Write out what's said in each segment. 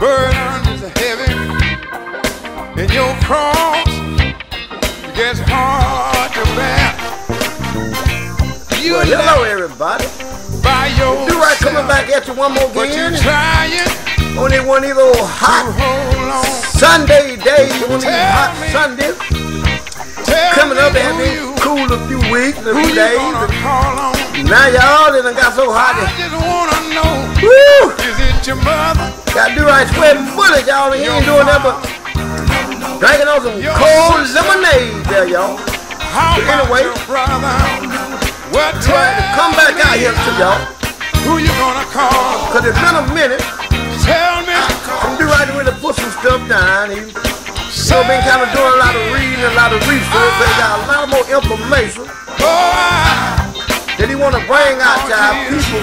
burden is heavy and your cross gets hard to bear. Well, hello everybody. By your Do right coming back at you one more but again. you trying On it one of these old hot hold on. Sunday days, one of these Tell hot me. Sundays. Tell Coming up me and who been you, cool a few weeks, a who few you days. gonna call on. Now y'all done got so hot. I just wanna know, Woo! is it your mother? Got to do right sweating bullets, y'all. He ain't doing that but drinking on some cold lemonade there, y'all. How But about anyway, your brother? Well, do right to come back out here to y'all. who you gonna call? Cause it's been a minute. Tell me. And do right to really put some stuff down. He been kind of doing a lot of reading, a lot of research. They got a lot more information that he want to bring out to our people.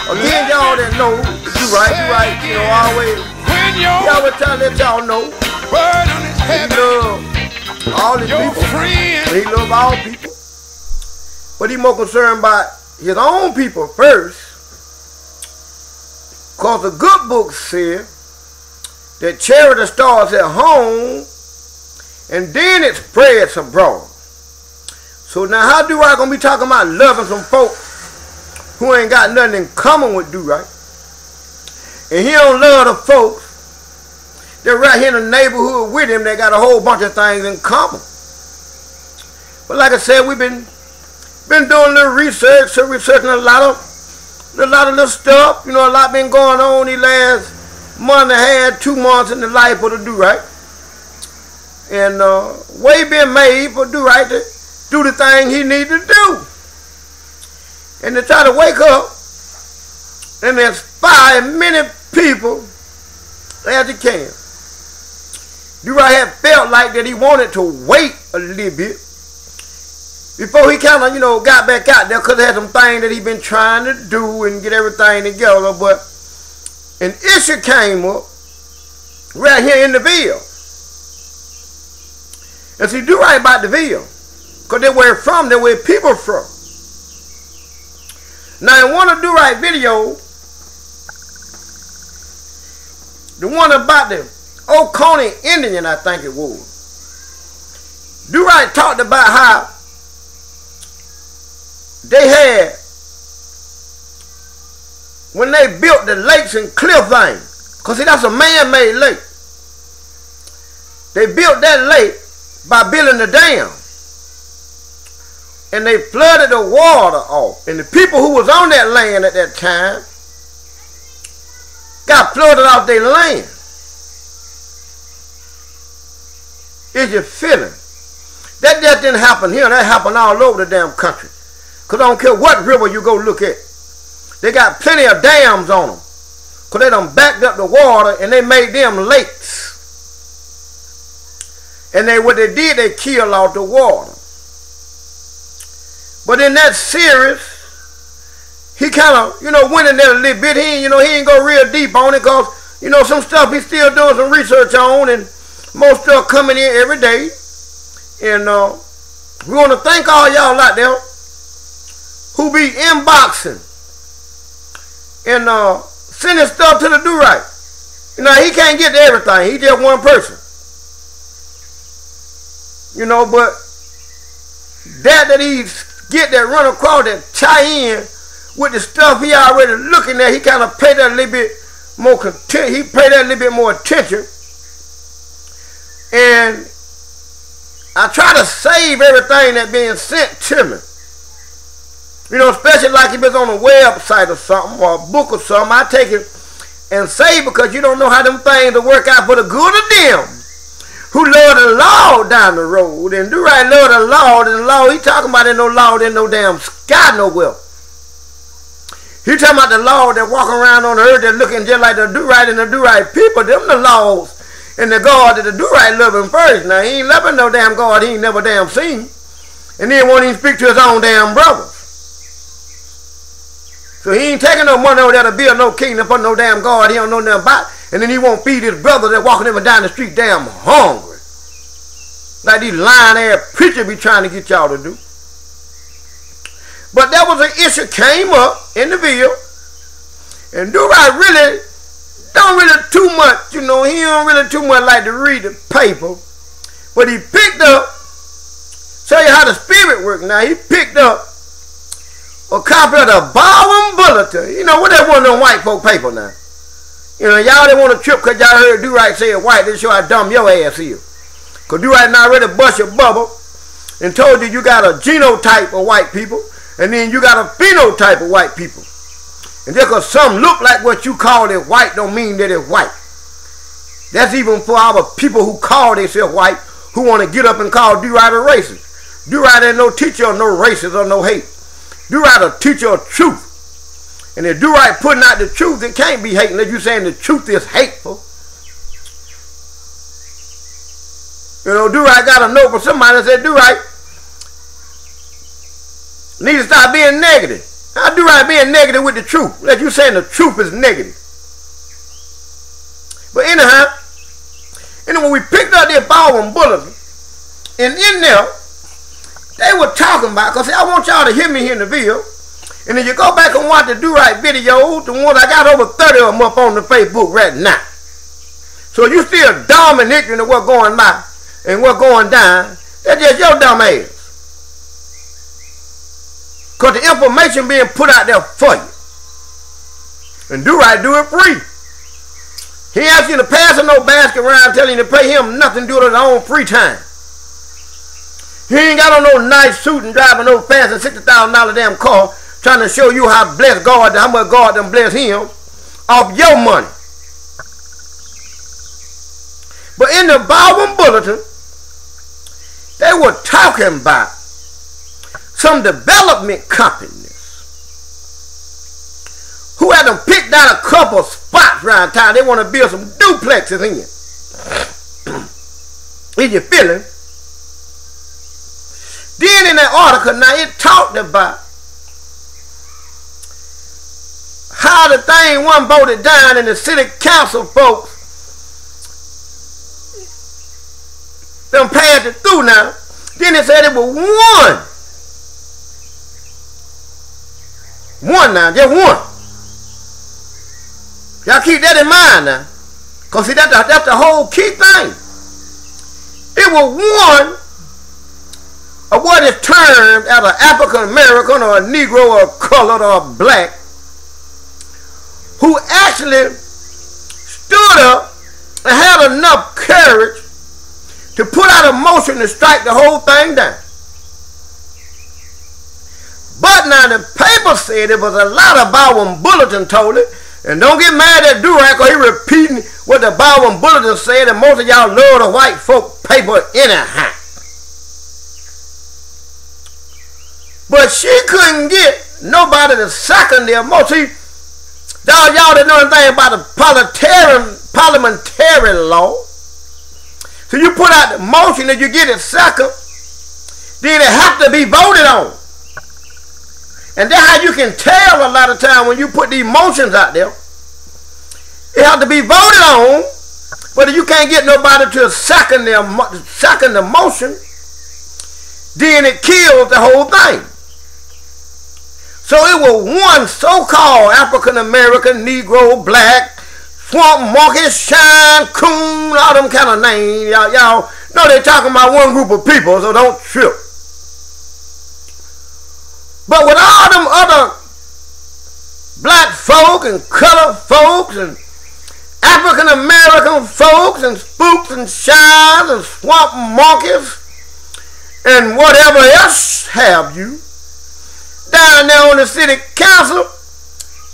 Again, y'all that know, do right, you know, always. When He always try to let y'all know burden is he heavy, love all his your people. friend. He love all people. But he more concerned about his own people first. Because the good book said that charity starts at home and then it spreads abroad. So now how do I gonna be talking about loving some folks who ain't got nothing in common with Do Right? And he don't love the folks that right here in the neighborhood with him that got a whole bunch of things in common. But like I said, we've been doing a little research, so researching a lot of little stuff. You know, a lot been going on these last month and a half, 2 months in the life of the Do Right. And way been made for Do Right to do the thing he need to do. And to try to wake up and inspire many people as he can. Do Right had felt like that he wanted to wait a little bit before he kind of, you know, got back out there because he had some things that he been trying to do and get everything together. But an issue came up right here in the Ville. And see, Do Right about the Ville because they where from, they where people from. Now, in one of Do Right video, the one about the Oconee Indian, I think it was, Do Right talked about how they had, when they built the lakes and cliff thing, because see, that's a man-made lake. They built that lake by building the dam. And they flooded the water off. And the people who was on that land at that time got flooded off their land. Is you feeling? That just didn't happen here. That happened all over the damn country. Because I don't care what river you go look at. They got plenty of dams on them. Because they done backed up the water and they made them lakes. And what they did, they killed all the water. But in that series, he kind of, you know, went in there a little bit. He ain't go real deep on it because, you know, some stuff he's still doing some research on and most stuff coming in every day. And we want to thank all y'all out there who be inboxing and sending stuff to the Do Right. You know, he can't get to everything. He just one person. You know, but that he's get that run across that tie in with the stuff he already looking at, he kind of pay that a little bit more he pay that a little bit more attention. And I try to save everything that being sent to me. You know, especially like if it's on a website or something or a book or something, I take it and save because you don't know how them things will work out for the good of them who love the law down the road. And Do Right love the law, and the law, he talking about ain't no law in no damn sky nowhere. He talking about the law that walking around on the earth that looking just like the Do Right and the Do Right people. Them the laws and the God that the Do Right love him first. Now, he ain't loving no damn God he ain't never damn seen. And then won't even speak to his own damn brothers. So he ain't taking no money over there to build no kingdom for no damn God he don't know nothing about. And then he won't feed his brother that walking him down the street damn hungry. Like these lying-ass preachers be trying to get y'all to do. But that was an issue came up in the Ville. And Do Right really don't really too much, you know, he don't really too much like to read the paper. But he picked up, show you how the spirit works now, he picked up a copy of the Baldwin Bulletin. You know, what that one of them white folk paper now? You know, y'all didn't want to trip because y'all heard Do-Right say white. They show how dumb your ass is. Because Do-Right now already bust your bubble and told you got a genotype of white people and then you got a phenotype of white people. And just because some look like what you call it white don't mean that it's white. That's even for our people who call themselves white who want to get up and call Do-Right a racist. Do-Right ain't no teacher of no racism or no hate. Do-Right a teacher of truth. And if Do-Right putting out the truth, it can't be hate unless you saying the truth is hateful. You know, Do-Right got a note from somebody that said Do-Right need to stop being negative. How Do-Right being negative with the truth? Like you saying the truth is negative. But anyhow, when we picked up their Baldwin Bulletin, and in there, they were talking about, because I want y'all to hear me here in the video, and if you go back and watch the Do-Right videos, the ones I got over 30 of them up on the Facebook right now. So you still dumb and ignorant of what's going by and what's going down, that's just your dumb ass. Because the information being put out there for you. And Do-Right do it free. He ain't asking you to pass him no basket around telling you to pay him nothing to do with his own free time. He ain't got on no nice suit and driving no fancy $60,000 damn car trying to show you how blessed God, how much God done bless him off your money. But in the Baldwin Bulletin, they were talking about some development companies who had them picked out a couple spots around town. They want to build some duplexes in. Is you feeling? Then in that article, now it talked about how the thing wasn't voted down and the city council folks done passed it through now. Then it said it was one now, just one. Y'all keep that in mind now. Because see, that's the whole key thing. It was one of what is termed as an African American or a Negro or a colored or a black who actually stood up and had enough courage to put out a motion to strike the whole thing down. But now the paper said it was a lot of Baldwin Bulletin told it. And don't get mad at Do-Right because he repeating what the Baldwin Bulletin said, and most of y'all love the white folk paper anyhow. But she couldn't get nobody to second their motion. See, y'all didn't know anything about the parliamentary law. So you put out the motion and you get it second, then it have to be voted on. And that's how you can tell a lot of times when you put these motions out there. It has to be voted on, but if you can't get nobody to second the motion, then it kills the whole thing. So it was one so-called African-American, Negro, Black, Swamp Monkey, Shine, Coon, all them kind of names. Y'all know they're talking about one group of people, so don't trip. But with all them other black folk and colored folks and African-American folks and spooks and shines and swamp monkeys and whatever else have you, down there on the city council,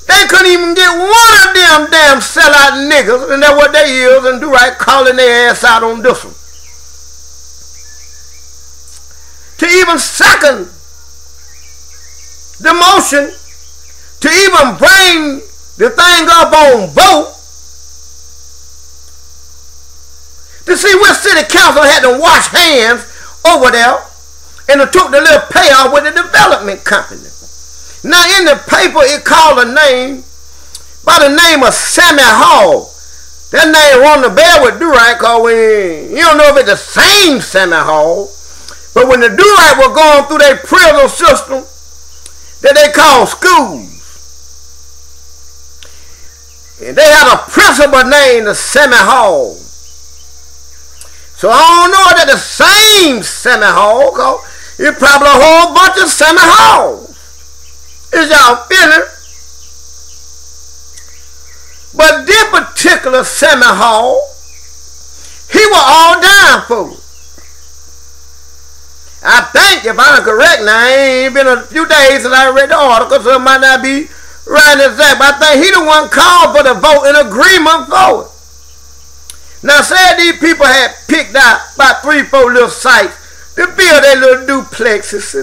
they couldn't even get one of them damn sellout niggas, and that's what they is, and Do-Right calling their ass out on this one. To even second the motion, to even bring the thing up on vote, to see which city council had to wash hands over there and it took the little payoff with the development company. Now in the paper it called a name by the name of Sammy Hall. That name rung the bell with Do-Right because you don't know if it's the same Sammy Hall, but when the Do-Right were going through their prison system that they call schools, and they had a principal named Sammy Hall. So I don't know that the same Sammy Hall, cause it's probably a whole bunch of Sammy Halls. Is y'all feeling? But this particular Sammy Hall, he was all down for it. I think, if I'm correct, now it ain't been a few days since I read the article, so it might not be right exact, but I think he the one called for the vote in agreement for it. Now, say these people had picked out about 3-4 little sites to build their little duplexes.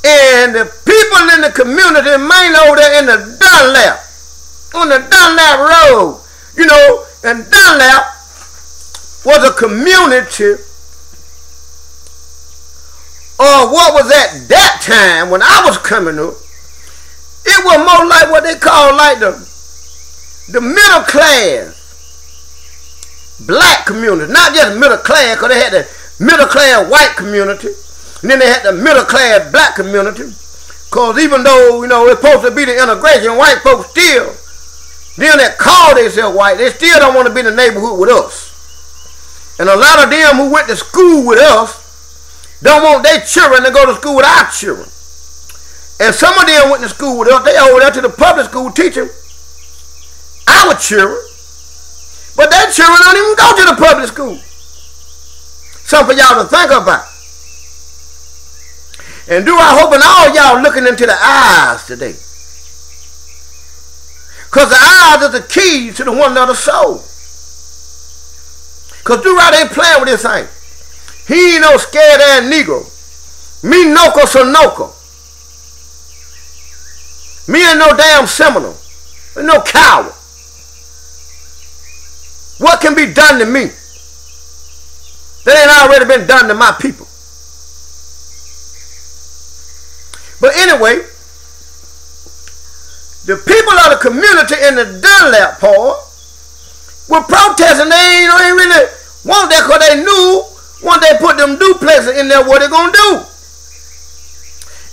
And the people in the community, mainly over there in the Dunlap, on the Dunlap Road, you know, and Dunlap was a community, or what was at that time when I was coming up, it was more like what they call like the middle class black community, not just middle class, because they had the middle class white community, and then they had the middle class black community, because even though, you know, it's supposed to be the integration, white folks still, them that call themselves white, they still don't want to be in the neighborhood with us. And a lot of them who went to school with us don't want their children to go to school with our children. And some of them went to school with us, they over there to the public school teaching our children, but their children don't even go to the public school. Something for y'all to think about. And do I hope and all y'all looking into the eyes today. Because the eyes are the key to the one another soul. Because do right ain't playing with this thing. He ain't no scared ass Negro. Me noco sonoco. Me ain't no damn Seminole. Ain't no coward. What can be done to me that ain't already been done to my people? But anyway, the people of the community in the Dunlap part were protesting. They ain't really want that, because they knew once they put them duplexes in there, what they gonna do?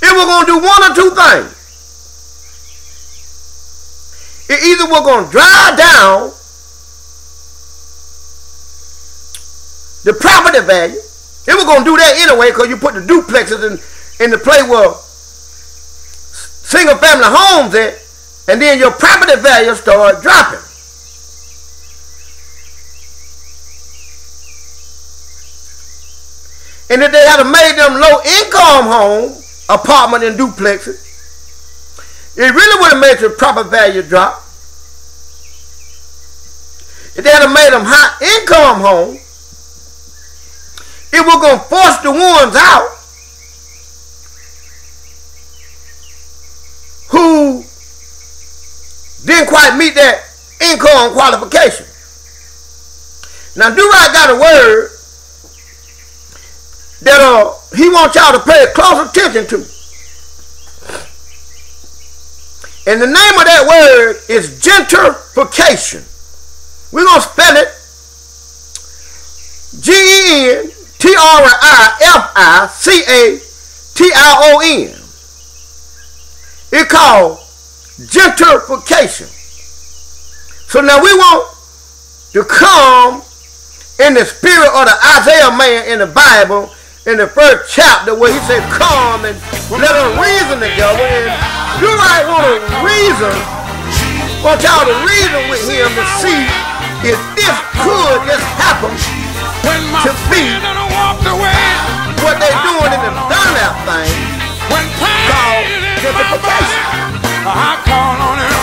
It was gonna do one or two things. It either was gonna drive down the property value. It was gonna do that anyway, because you put the duplexes in the place where single family homes at, and then your property value start dropping. And if they had made them low income home apartment and duplexes, it really would have made the property value drop. If they had made them high income homes, it was going to force the ones out who didn't quite meet that income qualification. Now, Do-Right got a word that he wants y'all to pay close attention to. And the name of that word is gentrification. We're going to spell it Gentrification. It's called gentrification. So now we want to come in the spirit of the Isaiah man in the Bible, in the first chapter, where he said, come and let us reason together. And you might want to reason, want y'all to reason with him to see if this could just happen to be what they're doing in the Dunlap thing called gentrification. I call on him.